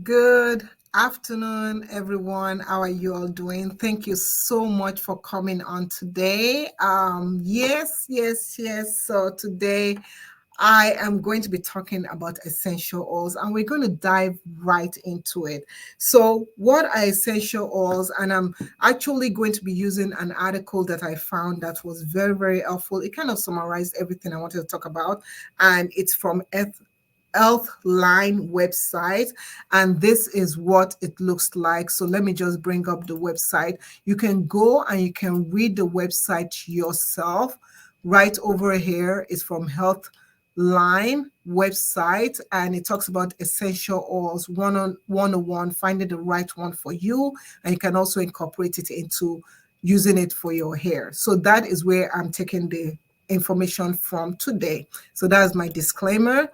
Good afternoon, everyone. How are you all doing? Thank you so much for coming on today. Yes. So today I am going to be talking about essential oils and we're going to dive right into it. So, what are essential oils? And I'm actually going to be using an article that I found that was very helpful. It kind of summarized everything I wanted to talk about, and it's from Healthline website, and this is what it looks like. So let me just bring up the website. You can go and you can read the website yourself. Right over here is from Healthline website, and it talks about essential oils 101, finding the right one for you, and you can also incorporate it into using it for your hair. So that is where I'm taking the information from today. So that's my disclaimer.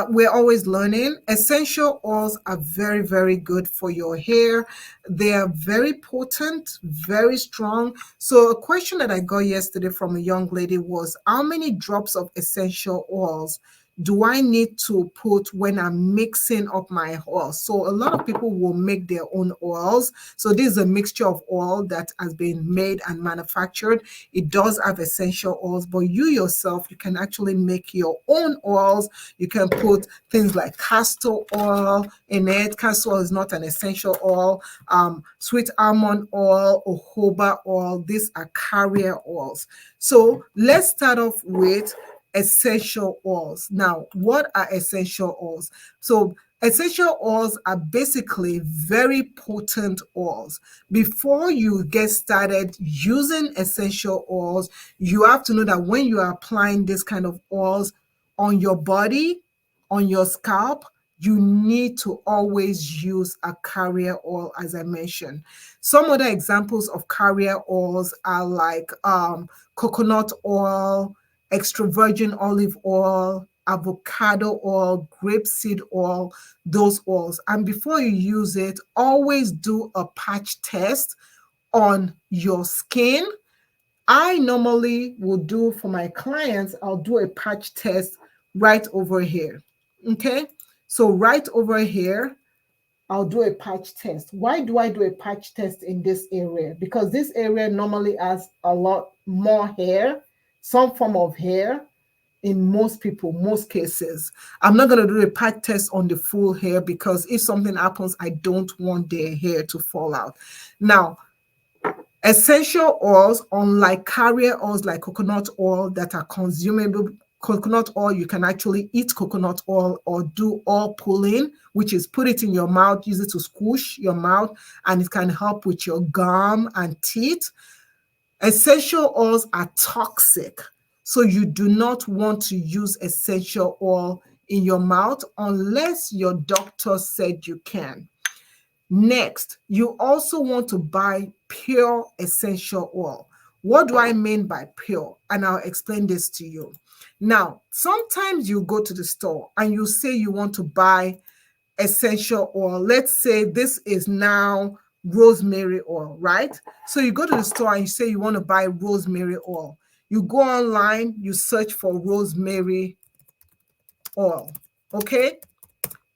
We're always learning. Essential oils are very good for your hair. They are very potent, very strong. So a question that I got yesterday from a young lady was, how many drops of essential oils do I need to put when I'm mixing up my oil? So a lot of people will make their own oils. So this is a mixture of oil that has been made and manufactured. It does have essential oils, but you yourself, you can actually make your own oils. You can put things like castor oil in it. Castor oil is not an essential oil. Sweet almond oil, jojoba oil, these are carrier oils. So let's start off with essential oils. Now, what are essential oils? So essential oils are basically very potent oils. Before you get started using essential oils, you have to know that when you are applying this kind of oils on your body, on your scalp, you need to always use a carrier oil, as I mentioned. Some other examples of carrier oils are like coconut oil, extra virgin olive oil, avocado oil, grapeseed oil, those oils. And before you use it, always do a patch test on your skin. I normally will do for my clients, I'll do a patch test right over here. Okay. So right over here, I'll do a patch test. Why do I do a patch test in this area? Because this area normally has a lot more hair, some form of hair in most people, most cases. I'm not going to do a patch test on the full hair because if something happens, I don't want their hair to fall out. Now, essential oils, unlike carrier oils like coconut oil that are consumable, coconut oil, you can actually eat coconut oil or do oil pulling, which is put it in your mouth, use it to squish your mouth, and it can help with your gum and teeth. Essential oils are toxic, so you do not want to use essential oil in your mouth unless your doctor said you can. Next, you also want to buy pure essential oil. What do I mean by pure? And I'll explain this to you. Now, sometimes you go to the store and you say you want to buy essential oil. Let's say this is now rosemary oil, right? So you go to the store and you say you want to buy rosemary oil. You go online, you search for rosemary oil, okay?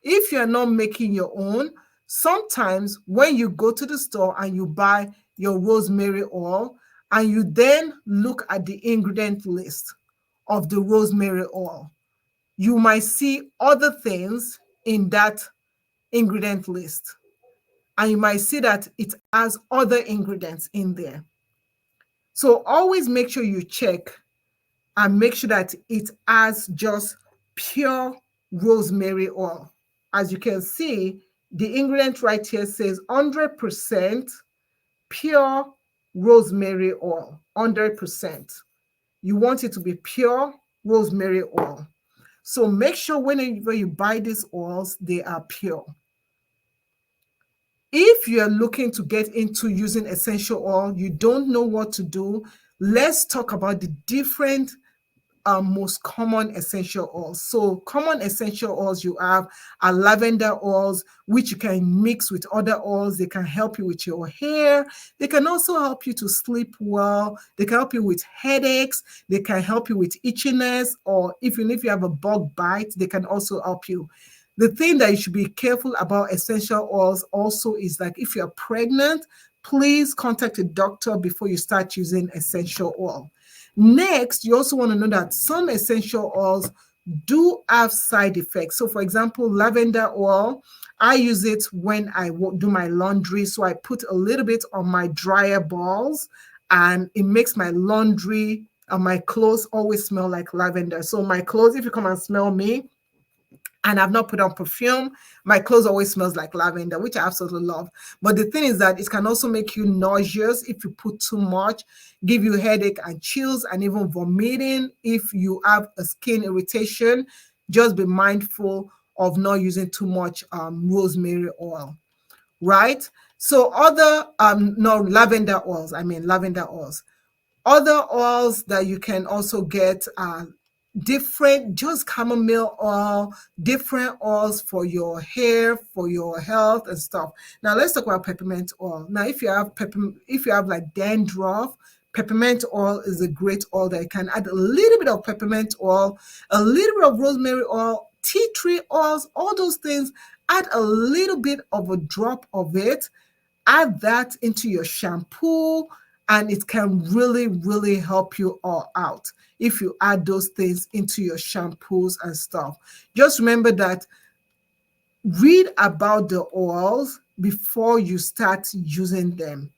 If you're not making your own, sometimes when you go to the store and you buy your rosemary oil and you then look at the ingredient list of the rosemary oil, you might see other things in that ingredient list. And you might see that it has other ingredients in there. So always make sure you check and make sure that it has just pure rosemary oil. As you can see, the ingredient right here says 100% pure rosemary oil, 100%. You want it to be pure rosemary oil. So make sure whenever you buy these oils, they are pure. If you're looking to get into using essential oil, you don't know what to do, let's talk about the different most common essential oils. So common essential oils you have are lavender oils, which you can mix with other oils. They can help you with your hair. They can also help you to sleep well. They can help you with headaches. They can help you with itchiness, or even if you have a bug bite, they can also help you. The thing that you should be careful about essential oils also is like if you're pregnant, please contact a doctor before you start using essential oil. Next, you also want to know that some essential oils do have side effects. So for example, lavender oil, I use it when I do my laundry. So I put a little bit on my dryer balls and it makes my laundry and my clothes always smell like lavender. So my clothes, if you come and smell me, and I've not put on perfume, my clothes always smells like lavender, which I absolutely love. But the thing is that it can also make you nauseous if you put too much, give you headache and chills and even vomiting. If you have a skin irritation, just be mindful of not using too much rosemary oil, right? So other, no, lavender oils, lavender oils. Other oils that you can also get are different, just chamomile oil, different oils for your hair, for your health and stuff. Now let's talk about peppermint oil. Now, if you have like dandruff, peppermint oil is a great oil that you can add a little bit of peppermint oil, a little bit of rosemary oil, tea tree oils, all those things. Add a little bit of a drop of it. Add that into your shampoo, and it can really, really help you all out if you add those things into your shampoos and stuff. Just remember that read about the oils before you start using them.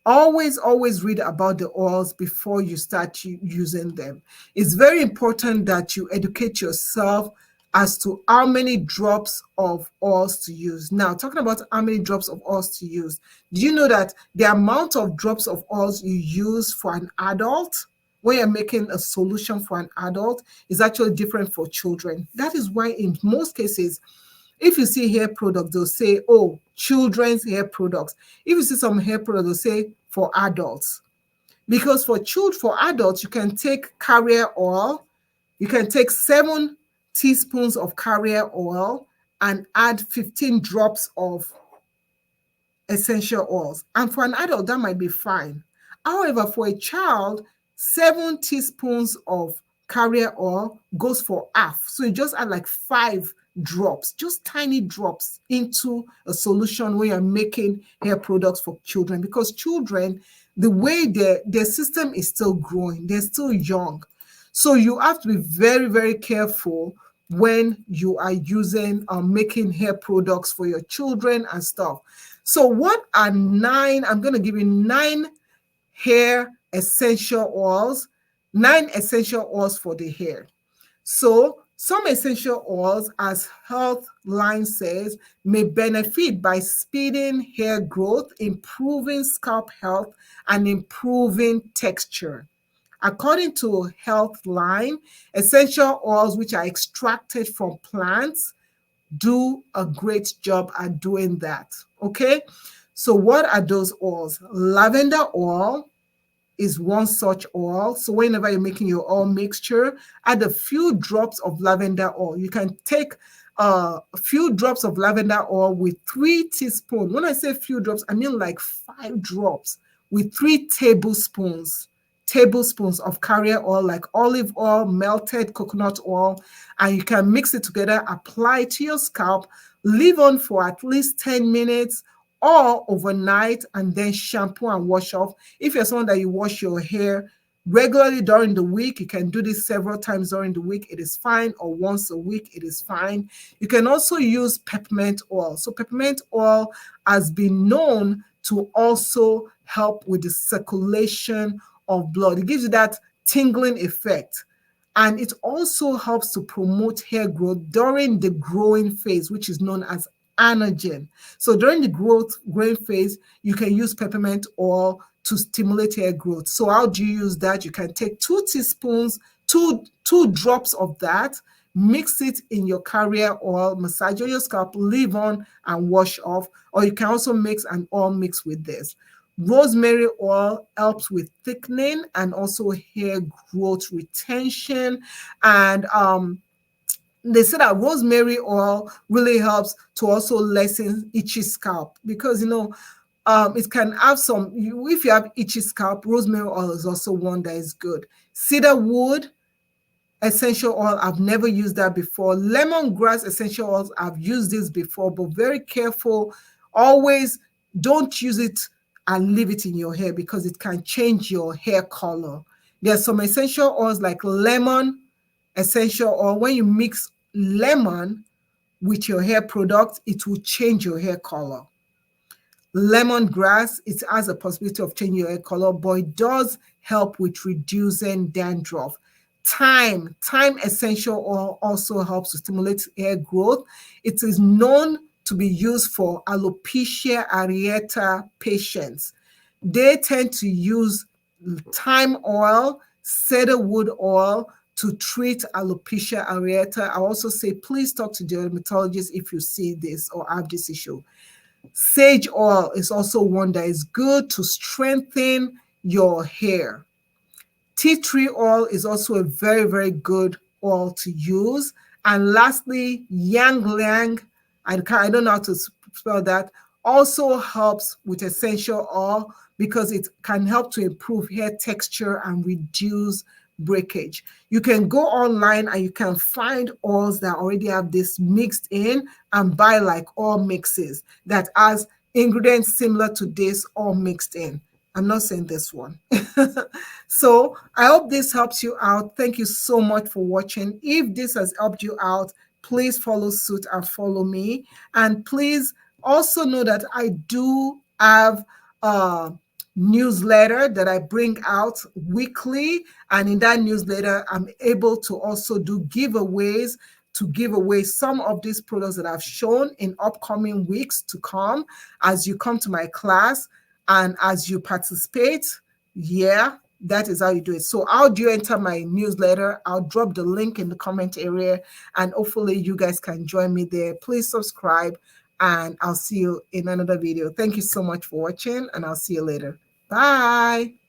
Always read about the oils before you start using them. It's very important that you educate yourself as to how many drops of oils to use. Now, talking about how many drops of oils to use, do you know that the amount of drops of oils you use for an adult, when you're making a solution for an adult, is actually different for children? That is why in most cases, if you see hair products, they'll say, oh, children's hair products. If you see some hair products, they'll say for adults. Because for adults, you can take carrier oil, you can take 7 teaspoons of carrier oil and add 15 drops of essential oils. And for an adult, that might be fine. However, for a child, 7 teaspoons of carrier oil goes for half. So you just add like 5 drops, just tiny drops into a solution when you're making hair products for children, because children, the way their system is still growing, they're still young. So you have to be very, very careful when you are using making hair products for your children and stuff. So what are 9? I'm going to give you 9 hair essential oils, 9 essential oils for the hair. So some essential oils, as Healthline says, may benefit by speeding hair growth, improving scalp health, and improving texture. According to Healthline, essential oils which are extracted from plants do a great job at doing that. Okay, so what are those oils? Lavender oil is one such oil. So whenever you're making your oil mixture, add a few drops of lavender oil. You can take a few drops of lavender oil with 3 teaspoons. When I say few drops, I mean like 5 drops with 3 tablespoons of carrier oil, like olive oil, melted coconut oil, and you can mix it together, apply it to your scalp, leave on for at least 10 minutes or overnight, and then shampoo and wash off. If you're someone that you wash your hair regularly during the week, you can do this several times during the week, it is fine, or once a week, it is fine. You can also use peppermint oil. So peppermint oil has been known to also help with the circulation of blood. It gives you that tingling effect. And it also helps to promote hair growth during the growing phase, which is known as anagen. So during the growing phase, you can use peppermint oil to stimulate hair growth. So how do you use that? You can take 2 teaspoons, two drops of that, mix it in your carrier oil, massage on your scalp, leave on and wash off. Or you can also mix an oil mix with this. Rosemary oil helps with thickening and also hair growth retention. And they say that rosemary oil really helps to also lessen itchy scalp, because it can have some, if you have itchy scalp, rosemary oil is also one that is good. Cedar wood essential oil, I've never used that before. Lemongrass essential oils, I've used this before, but very careful. Always don't use it and leave it in your hair because it can change your hair color. There's some essential oils like lemon essential oil. When you mix lemon with your hair product, it will change your hair color. Lemongrass, it has a possibility of changing your hair color, but it does help with reducing dandruff. Thyme essential oil also helps to stimulate hair growth. It is known to be used for alopecia areata patients. They tend to use thyme oil, cedarwood oil to treat alopecia areata. I also say, please talk to the dermatologist if you see this or have this issue. Sage oil is also one that is good to strengthen your hair. Tea tree oil is also a very, very good oil to use. And lastly, yang lang, I don't know how to spell that, also helps with essential oil because it can help to improve hair texture and reduce breakage. You can go online and you can find oils that already have this mixed in and buy like oil mixes that has ingredients similar to this all mixed in. I'm not saying this one. So I hope this helps you out. Thank you so much for watching. If this has helped you out, please follow suit and follow me. And please also know that I do have a newsletter that I bring out weekly. And in that newsletter, I'm able to also do giveaways to give away some of these products that I've shown in upcoming weeks to come as you come to my class and as you participate. Yeah, that is how you do it. So how do you enter my newsletter? I'll drop the link in the comment area and hopefully you guys can join me there. Please subscribe and I'll see you in another video. Thank you so much for watching and I'll see you later. Bye.